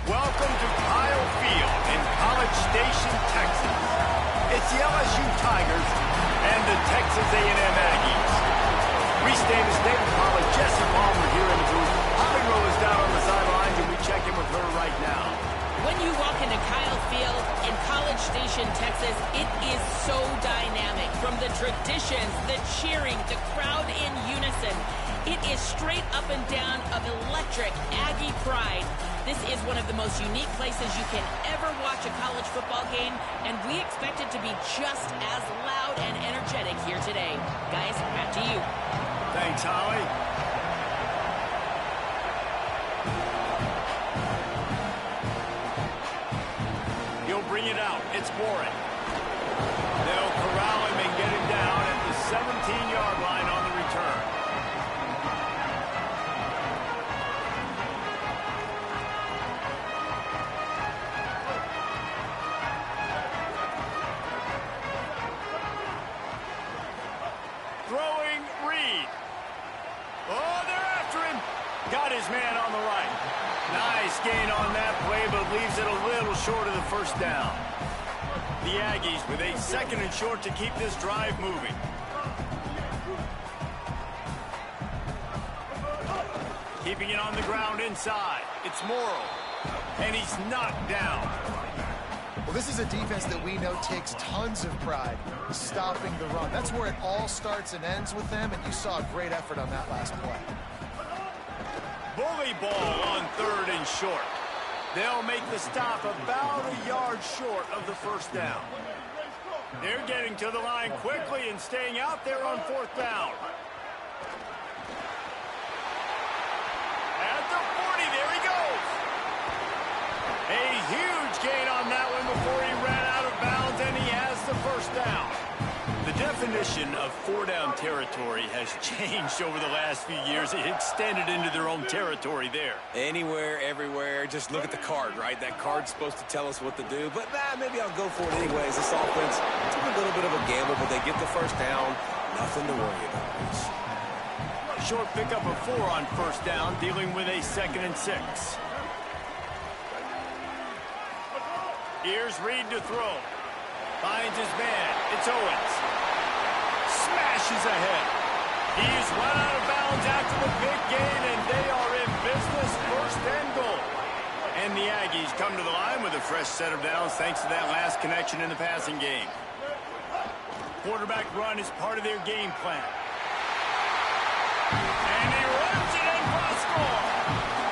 Welcome to Kyle Field in College Station, Texas. It's the LSU Tigers and the Texas A&M Aggies. Restate the state of College. Jesse Palmer here in the booth. Holly Rowe is down on the sidelines, and we check in with her right now. When you walk into Kyle Field in College Station, Texas, it is so dynamic. From the traditions, the cheering, the crowd in unison. It is straight up and down of electric Aggie pride. This is one of the most unique places you can ever watch a college football game, and we expect it to be just as loud and energetic here today. Guys, back to you. Thanks, Holly. He'll bring it out. It's Warren. They'll corral him and get him down at the 17-yard line on the return. Throwing Reed. Oh, they're after him. Got his man on the right. Nice gain on that play, but leaves it a little short of the first down. The Aggies with a second and short to keep this drive moving. Keeping it on the ground inside. It's Morrow. And he's knocked down. Well, this is a defense that we know takes tons of pride stopping the run. That's where it all starts and ends with them, and you saw a great effort on that last play. Bully ball on third and short. They'll make the stop about a yard short of the first down. They're getting to the line quickly and staying out there on fourth down. At the 40, there he goes. A huge gain on that one before he ran out of bounds, and he has the first down. The definition of four-down territory has changed over the last few years. It extended into their own territory there. Anywhere, everywhere, just look at the card, right? That card's supposed to tell us what to do, but maybe I'll go for it anyways. This offense took a little bit of a gamble, but they get the first down. Nothing to worry about. Short pickup of 4 on first down, dealing with a 2nd and 6. Here's Reed to throw. Finds his man. It's Owens. Smashes ahead. He's run out of bounds after the big gain, and they are in business, first and goal. And the Aggies come to the line with a fresh set of downs thanks to that last connection in the passing game. Quarterback run is part of their game plan. And he runs it in for a score.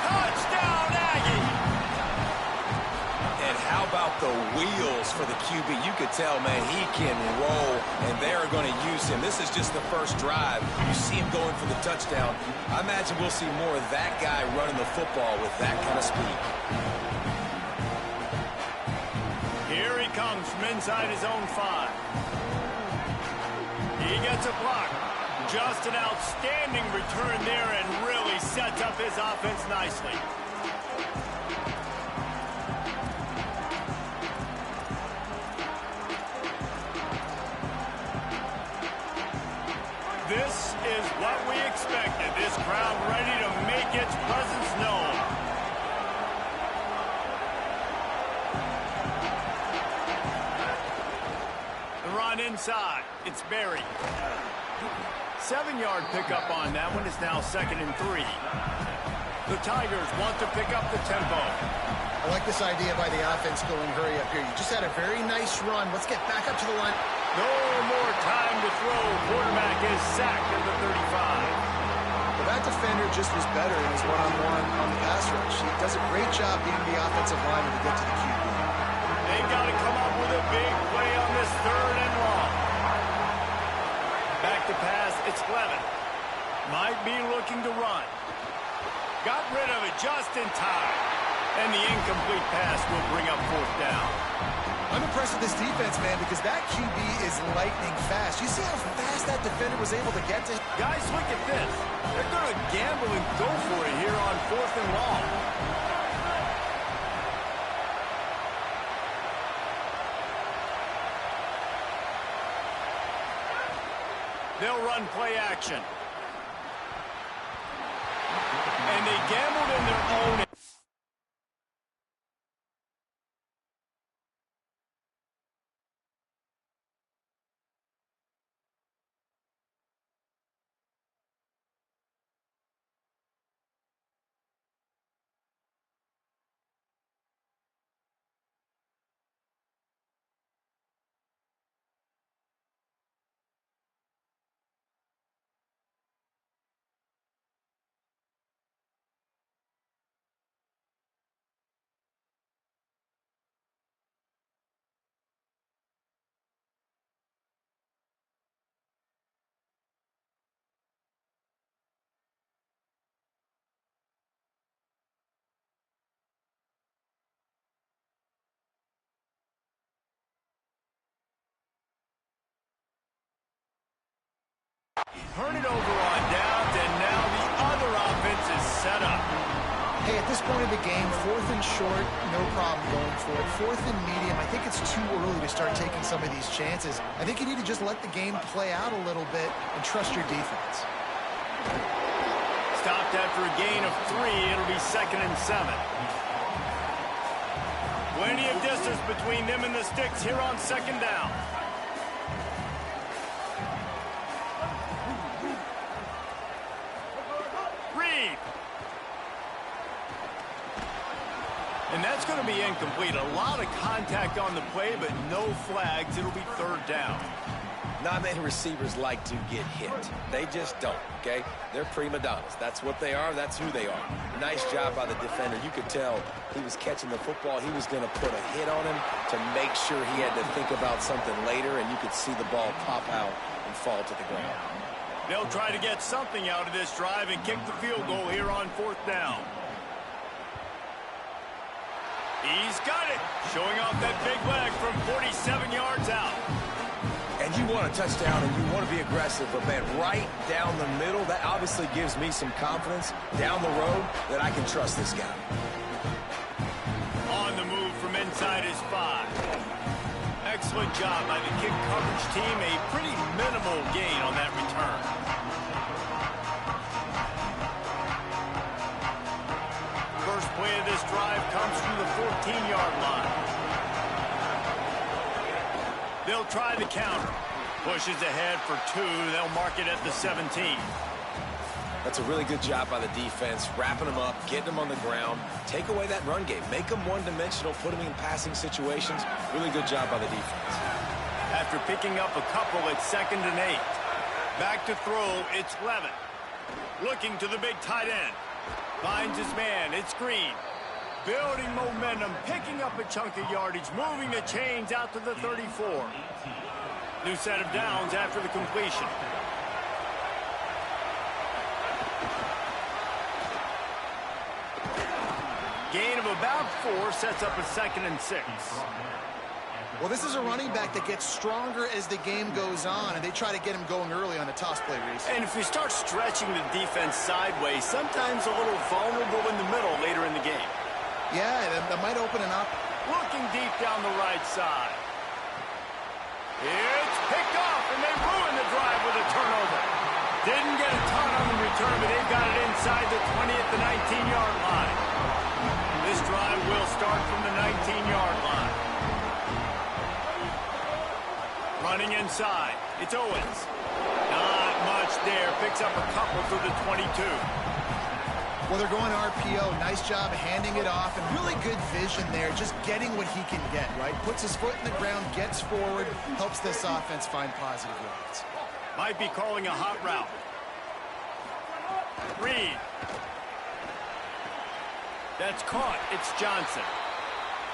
Touchdown, Aggie. And how about the wheels for the QB? You could tell, man, he can roll, and they're going to use him. This is just the first drive. You see him going for the touchdown. I imagine we'll see more of that guy running the football with that kind of speed. Here he comes from inside his own 5. He gets a block. Just an outstanding return there and really sets up his offense nicely. This is what we expected. This crowd ready to make its presence known. The run inside. It's Barry. 7-yard pickup on that one is now 2nd and 3. The Tigers want to pick up the tempo. I like this idea by the offense going hurry up here. You just had a very nice run. Let's get back up to the line. No more time to throw. Quarterback is sacked at the 35. Well, that defender just was better in his one-on-one on the pass rush. He does a great job being the offensive lineman to get to the QB. They've got to come up with a big play on this 3rd and long. Back to pass, it's Levin. Might be looking to run. Got rid of it just in time. And the incomplete pass will bring up fourth down. I'm impressed with this defense, man, because that QB is lightning fast. You see how fast that defender was able to get to him? Guys, look at this. They're going to gamble and go for it here on fourth and long. They'll run play action. And they gambled in their own. Turn it over on downs, and now the other offense is set up. Hey, at this point of the game, fourth and short, no problem going for it. Fourth and medium, I think it's too early to start taking some of these chances. I think you need to just let the game play out a little bit and trust your defense. Stopped after a gain of 3. It'll be 2nd and 7. Plenty of distance between them and the sticks here on 2nd down. And that's going to be incomplete. A lot of contact on the play, but no flags. It'll be 3rd down. Not many receivers like to get hit. They just don't, okay? They're prima donnas. That's what they are. That's who they are. Nice job by the defender. You could tell he was catching the football. He was going to put a hit on him to make sure he had to think about something later, and you could see the ball pop out and fall to the ground. They'll try to get something out of this drive and kick the field goal here on 4th down. He's got it, showing off that big leg from 47 yards out. And you want a touchdown and you want to be aggressive, but man, right down the middle, that obviously gives me some confidence down the road that I can trust this guy. On the move from inside his 5. Excellent job by the kick coverage team. A pretty minimal gain on that return. First play of this drive comes from the 14-yard line. They'll try the counter. Pushes ahead for 2. They'll mark it at the 17. That's a really good job by the defense, wrapping them up, getting them on the ground. Take away that run game. Make them one-dimensional, put them in passing situations. Really good job by the defense. After picking up a couple at 2nd and 8. Back to throw, it's Levitt. Looking to the big tight end. Finds his man, it's Green. Building momentum, picking up a chunk of yardage, moving the chains out to the 34. New set of downs after the completion. Gain of about 4 sets up a 2nd and 6. Well, this is a running back that gets stronger as the game goes on, and they try to get him going early on the toss play, Reese. And if you start stretching the defense sideways, sometimes a little vulnerable in the middle later in the game. Yeah, that might open it up. Looking deep down the right side. It's picked off, and they ruin the drive with a turnover. Didn't get a ton on the return, but they've got it inside the 20 at the 19-yard line. This drive will start from the 19-yard line. Running inside, it's Owens. Not much there, picks up a couple to the 22. Well, they're going RPO. Nice job handing it off, and really good vision there, just getting what he can get, right? Puts his foot in the ground, gets forward, helps this offense find positive yards. Might be calling a hot route. Reed. That's caught. It's Johnson.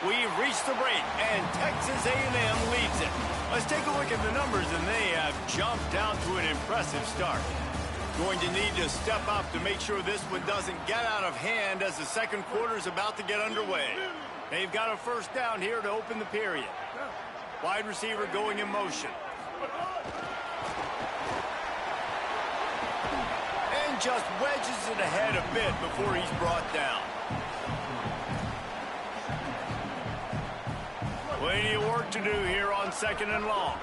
We've reached the break, and Texas A&M leads it. Let's take a look at the numbers, and they have jumped out to an impressive start. Going to need to step up to make sure this one doesn't get out of hand as the second quarter is about to get underway. They've got a first down here to open the period. Wide receiver going in motion. And just wedges it ahead a bit before he's brought down. Plenty of work to do here on second and long.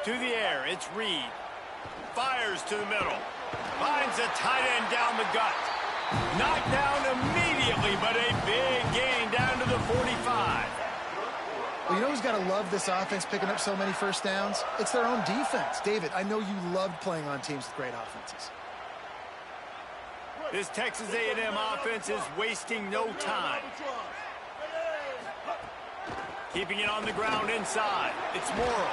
To the air, it's Reed. Fires to the middle. Finds a tight end down the gut. Knocked down immediately, but a big gain down to the 45. Well, you know who's got to love this offense picking up so many first downs? It's their own defense. David, I know you loved playing on teams with great offenses. This Texas A&M offense is wasting no time. Keeping it on the ground inside. It's Morrow.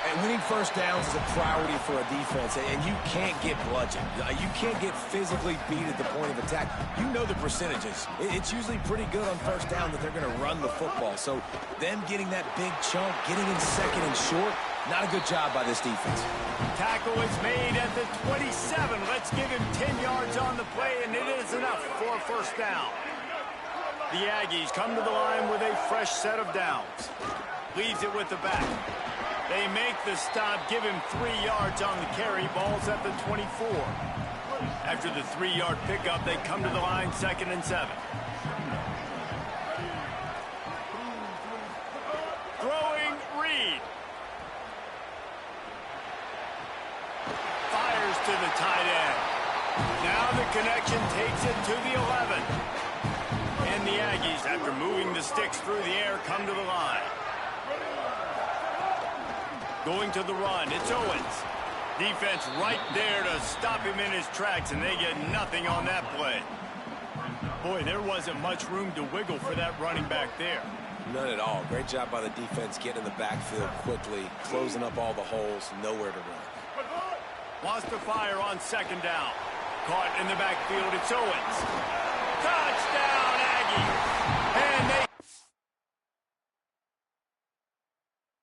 And winning first downs is a priority for a defense, and you can't get bludgeoned. You can't get physically beat at the point of attack. You know the percentages. It's usually pretty good on first down that they're going to run the football. So them getting that big chunk, getting in second and short, not a good job by this defense. Tackle is made at the 27. Let's give him 10 yards on the play, and it is enough for a first down. The Aggies come to the line with a fresh set of downs. Leaves it with the back. They make the stop, give him 3 yards on the carry. Ball's at the 24. After the 3-yard pickup, they come to the line, 2nd and 7. Throwing Reed. Fires to the tight end. Now the connection takes it to the 11. And the Aggies, after moving the sticks through the air, come to the line. Going to the run, it's Owens. Defense right there to stop him in his tracks, and they get nothing on that play. Boy, there wasn't much room to wiggle for that running back there. None at all. Great job by the defense getting in the backfield quickly, closing up all the holes, nowhere to run. Wants to fire on 2nd down. Caught in the backfield, it's Owens. Touchdown, Aggie! And they...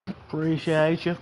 Appreciate you.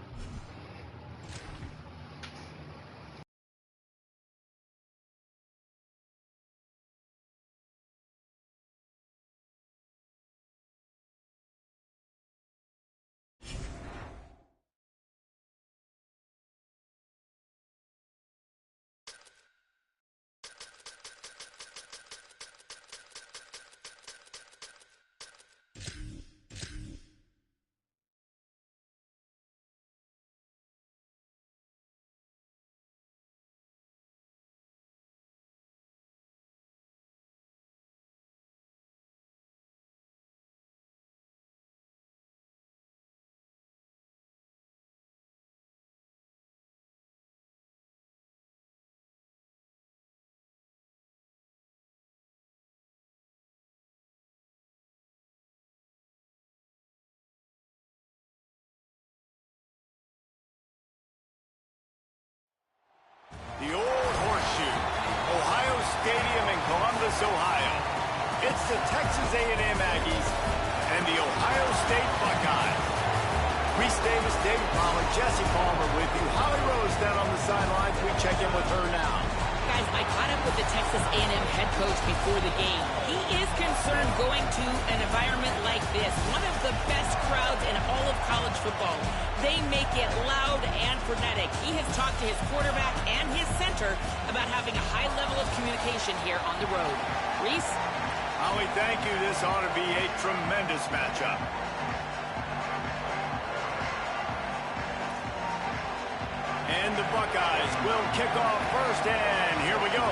The old horseshoe, Ohio Stadium in Columbus, Ohio. It's the Texas A&M Aggies and the Ohio State Buckeyes. Reese Davis, David Palmer, Jesse Palmer with you. Holly Rose down on the sidelines. We check in with her now. Guys, I caught up with the Texas A&M head coach before the game. He is concerned going to an environment like this, one of the best crowds in all of college football. They make it loud and frenetic. He has talked to his quarterback and his center about having a high level of communication here on the road. Reese? Holly, thank you. This ought to be a tremendous matchup. And the Buckeyes will kick off first, and here we go.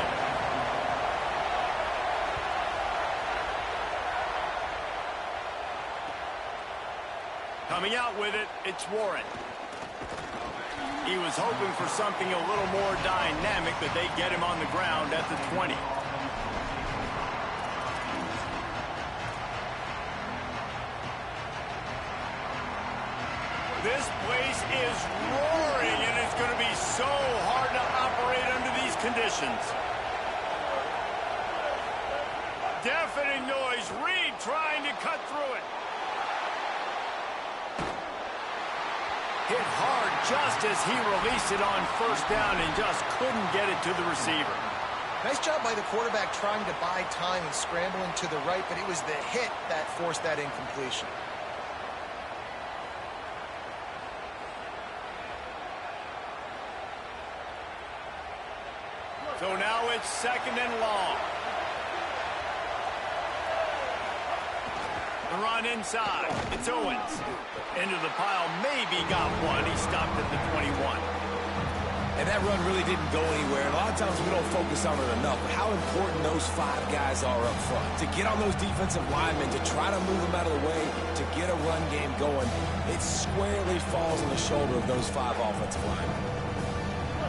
Coming out with it, it's Warren. He was hoping for something a little more dynamic, but they get him on the ground at the 20. This place is roaring, and it's going to be so hard to operate under these conditions. Deafening noise. Reed trying to cut through it. Hit hard just as he released it on first down and just couldn't get it to the receiver. Nice job by the quarterback trying to buy time and scrambling to the right, but it was the hit that forced that incompletion. So now it's 2nd and long. The run inside. It's Owens. Into the pile. Maybe got one. He stopped at the 21. And that run really didn't go anywhere. And a lot of times we don't focus on it enough. But how important those 5 guys are up front. To get on those defensive linemen, to try to move them out of the way, to get a run game going, it squarely falls on the shoulder of those 5 offensive linemen.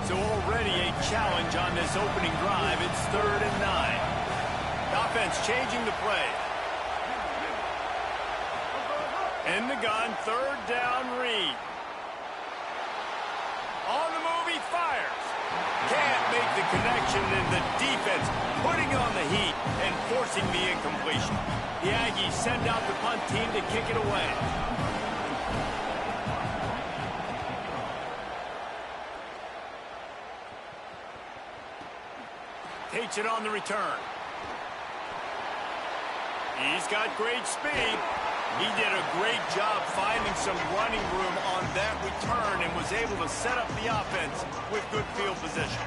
So already a challenge on this opening drive. It's 3rd and 9. The offense changing the play. In the gun, 3rd down, Reed. On the move, he fires. Can't make the connection, and the defense putting on the heat and forcing the incompletion. The Aggies send out the punt team to kick it away. Takes it on the return. He's got great speed. He did a great job finding some running room on that return and was able to set up the offense with good field position.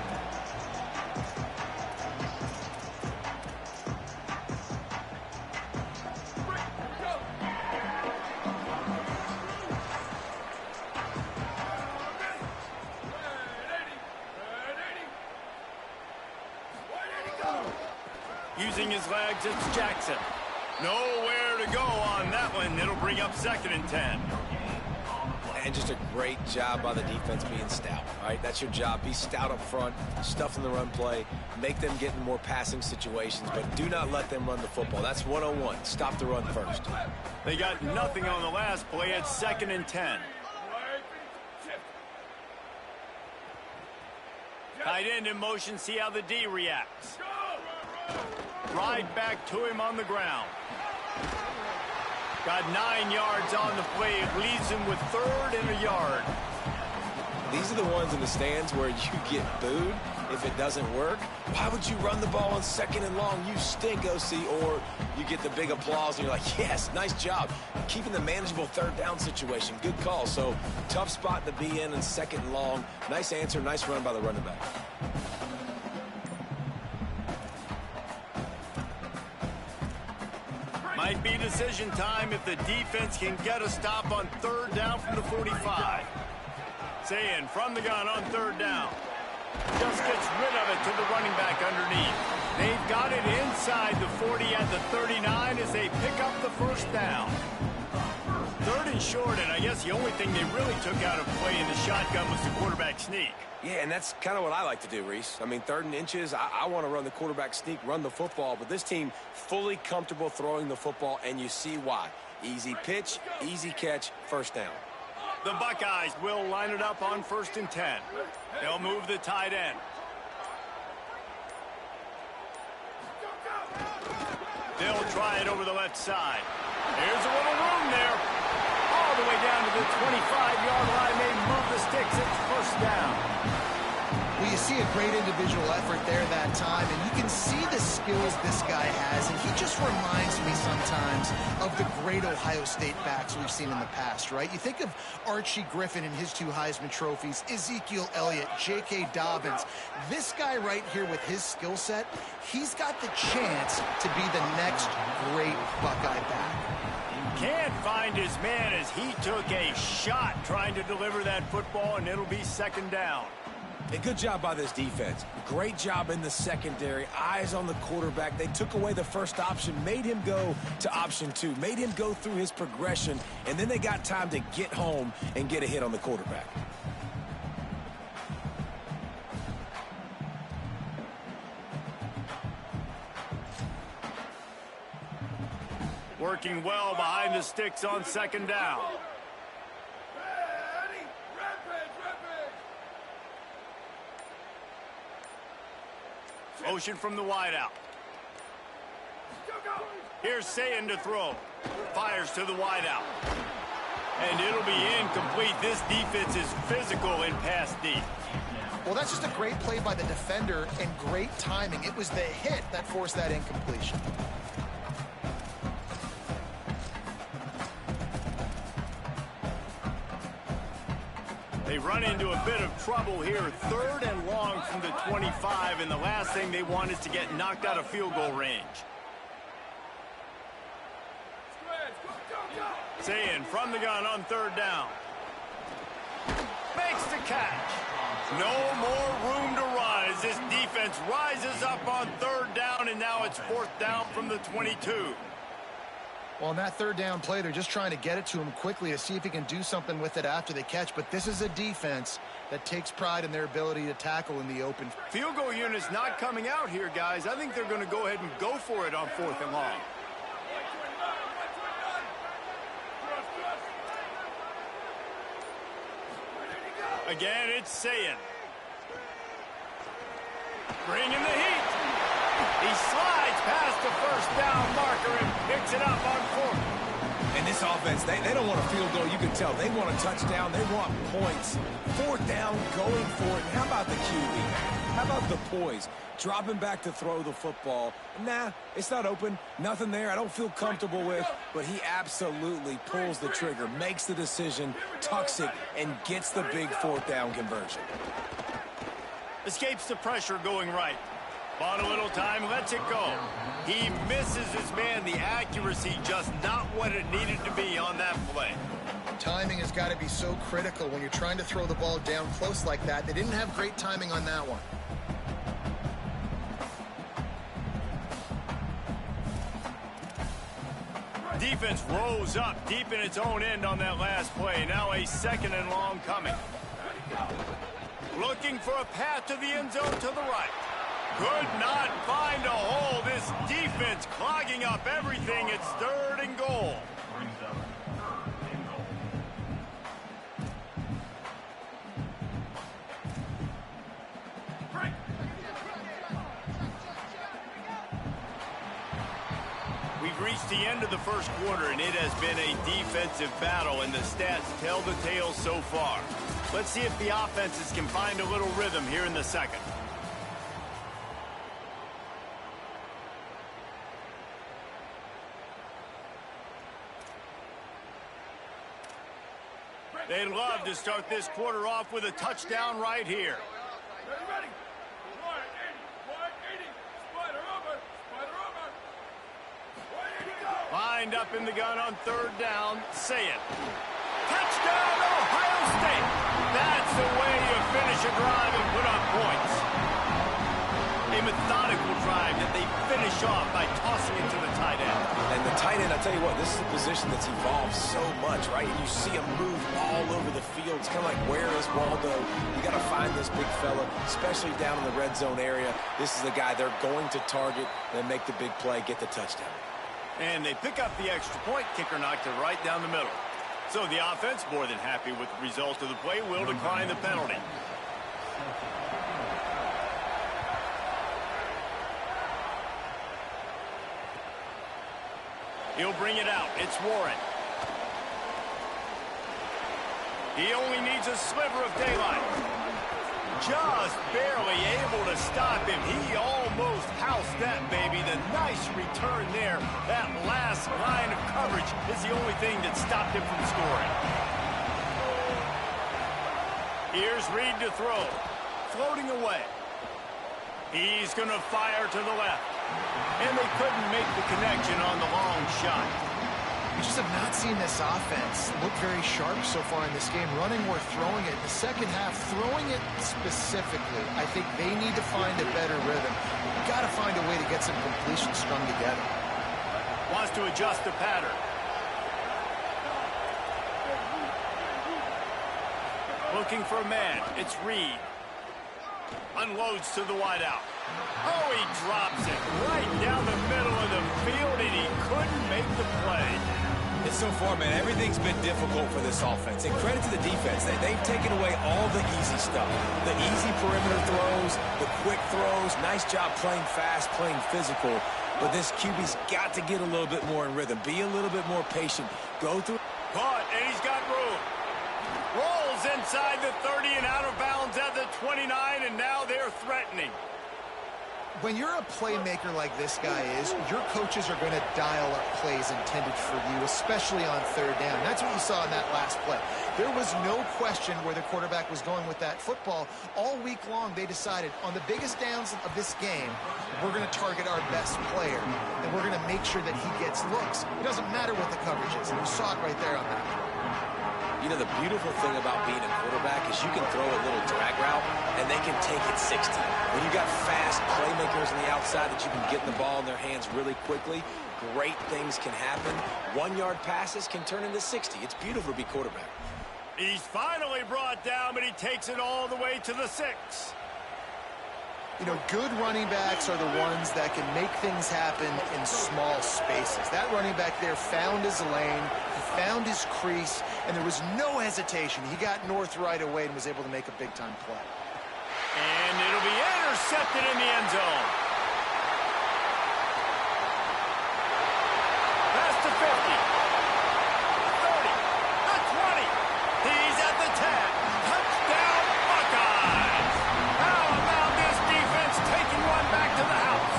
Using his legs, it's Jackson. Nowhere to go on that one. It'll bring up 2nd and 10. And just a great job by the defense being stout, right? That's your job. Be stout up front, stuff in the run play, make them get in more passing situations, but do not let them run the football. That's 101. Stop the run first. They got nothing on the last play at 2nd and 10. Tight end in motion, see how the D reacts. Right back to him on the ground. Got 9 yards on the play. It leaves him with 3rd and a yard. These are the ones in the stands where you get booed if it doesn't work. Why would you run the ball on 2nd and long? You stink, OC. Or you get the big applause and you're like, yes, nice job. Keeping the manageable 3rd down situation. Good call. So tough spot to be in 2nd and long. Nice answer, nice run by the running back. Might be decision time if the defense can get a stop on 3rd down from the 45. Sayin from the gun on 3rd down. Just gets rid of it to the running back underneath. They've got it inside the 40 at the 39 as they pick up the 1st down. 3rd and short, and I guess the only thing they really took out of play in the shotgun was the quarterback sneak. Yeah, and that's kind of what I like to do, Reese. I mean, 3rd and inches, I want to run the quarterback sneak, run the football, but this team fully comfortable throwing the football, and you see why. Easy pitch, easy catch, 1st down. The Buckeyes will line it up on 1st and 10. They'll move the tight end. They'll try it over the left side. There's a little room there. All the way down to the 25-yard line. They move the sticks. It's 1st down. Well, you see a great individual effort there that time, and you can see the skills this guy has, and he just reminds me sometimes of the great Ohio State backs we've seen in the past, right? You think of Archie Griffin and his 2 Heisman trophies, Ezekiel Elliott, J.K. Dobbins. This guy right here with his skill set, he's got the chance to be the next great Buckeye back. Can't find his man as he took a shot trying to deliver that football, and it'll be 2nd down. A good job by this defense. Great job in the secondary. Eyes on the quarterback. They took away the 1st option, made him go to option 2, made him go through his progression, and then they got time to get home and get a hit on the quarterback. Working well behind the sticks on 2nd down. Motion from the wideout. Here's Sayin to throw. Fires to the wideout. And it'll be incomplete. This defense is physical in pass deep. Well, that's just a great play by the defender and great timing. It was the hit that forced that incompletion. They run into a bit of trouble here. 3rd and long from the 25, and the last thing they want is to get knocked out of field goal range. Saying from the gun on 3rd down. Makes the catch. No more room to run as this defense rises up on 3rd down, and now it's 4th down from the 22. Well, in that 3rd down play, they're just trying to get it to him quickly to see if he can do something with it after they catch. But this is a defense that takes pride in their ability to tackle in the open. Field goal unit's not coming out here, guys. I think they're going to go ahead and go for it on 4th and long. Again, it's Sayin. Bringing the heat. He slides past the 1st down marker and picks it up on 4th. And this offense, they don't want a field goal. You can tell they want a touchdown. They want points. 4th down, going for it. And how about the QB? How about the poise? Dropping back to throw the football. Nah, it's not open. Nothing there I don't feel comfortable with. But he absolutely pulls the trigger, makes the decision, tucks it, and gets the big 4th down conversion. Escapes the pressure going right. Bought a little time, lets it go. He misses his man. The accuracy just not what it needed to be on that play. Timing has got to be so critical when you're trying to throw the ball down close like that. They didn't have great timing on that one. Defense rose up deep in its own end on that last play. Now a 2nd and long coming. Looking for a path to the end zone to the right. Could not find a hole. This defense clogging up everything. It's 3rd and goal. We've reached the end of the 1st quarter, and it has been a defensive battle, and the stats tell the tale so far. Let's see if the offenses can find a little rhythm here in the 2nd. They'd love to start this quarter off with a touchdown right here. Ready? Wide 80. Spider over. Lined up in the gun on 3rd down. Say it. Touchdown, Ohio State. That's the way you finish a drive and put up points. A methodical drive that they finish off by tossing it to the tight end. And the tight end, I tell you what, this is a position that's evolved so much, right? And you see him move all over the field. It's kind of like, where is Waldo? You got to find this big fella, especially down in the red zone area. This is the guy they're going to target and make the big play, get the touchdown. And they pick up the extra point. Kicker knocked it right down the middle. So the offense, more than happy with the result of the play, will decline the penalty. He'll bring it out. It's Warren. He only needs a sliver of daylight. Just barely able to stop him. He almost housed that baby. The nice return there. That last line of coverage is the only thing that stopped him from scoring. Here's Reed to throw. Floating away. He's going to fire to the left. And they couldn't make the connection on the long shot. We just have not seen this offense look very sharp so far in this game, running or throwing it. The second half, throwing it specifically, I think they need to find a better rhythm. You've got to find a way to get some completion strung together. Wants to adjust the pattern. Looking for a man. It's Reed. Unloads to the wideout. Oh, he drops it right down the middle of the field, and he couldn't make the play. And so far, man, everything's been difficult for this offense. And credit to the defense. They've taken away all the easy stuff. The easy perimeter throws, the quick throws. Nice job playing fast, playing physical. But this QB's got to get a little bit more in rhythm. Be a little bit more patient. Go through. Caught, and he's got room. Rolls inside the 30 and out of bounds at the 29, and now they're threatening. When you're a playmaker like this guy is, your coaches are going to dial up plays intended for you, especially on third down. That's what you saw in that last play. There was no question where the quarterback was going with that football. All week long, they decided on the biggest downs of this game, we're going to target our best player, and we're going to make sure that he gets looks. It doesn't matter what the coverage is, and you saw it right there on that play. You know, the beautiful thing about being a quarterback is you can throw a little drag route, and they can take it 60. When you got fast playmakers on the outside that you can get the ball in their hands really quickly, great things can happen. 1-yard passes can turn into 60. It's beautiful to be quarterback. He's finally brought down, but he takes it all the way to the 6. You know, good running backs are the ones that can make things happen in small spaces. That running back there found his lane, he found his crease, and there was no hesitation. He got north right away and was able to make a big-time play. And it'll be intercepted in the end zone. Past the 50. 30. The 20. He's at the 10. Touchdown, Buckeyes. How about this defense taking one back to the house?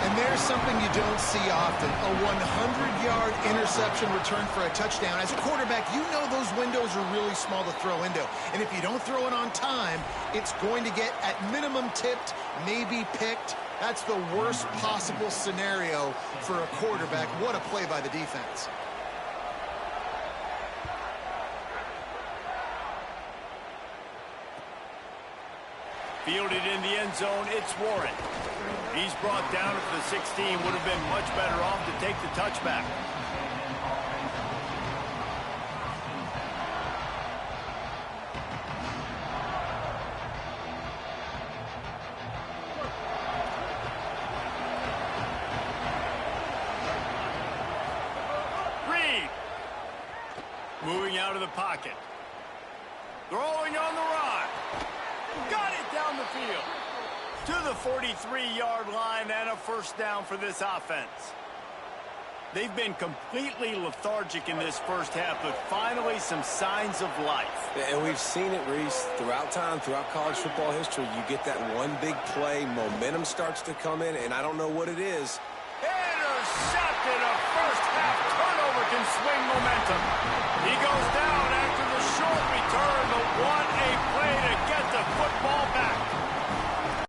And there's something you don't see often, a 100-yard interception return for a touchdown. As a quarterback, you know those windows are really small to throw into. And if you don't throw it on time, it's going to get at minimum tipped, maybe picked. That's the worst possible scenario for a quarterback. What a play by the defense. Fielded in the end zone, it's Warren. He's brought down at the 16. Would have been much better off to take the touchback. Reed. Moving out of the pocket. Throwing on the run. Got it down the field. To the 43-yard line and a first down for this offense. They've been completely lethargic in this first half, but finally some signs of life. And we've seen it, Reese, throughout time, throughout college football history. You get that one big play, momentum starts to come in, and I don't know what it is. Intercepted. A first half turnover can swing momentum. He goes down after the short return, but what a play to get the football back.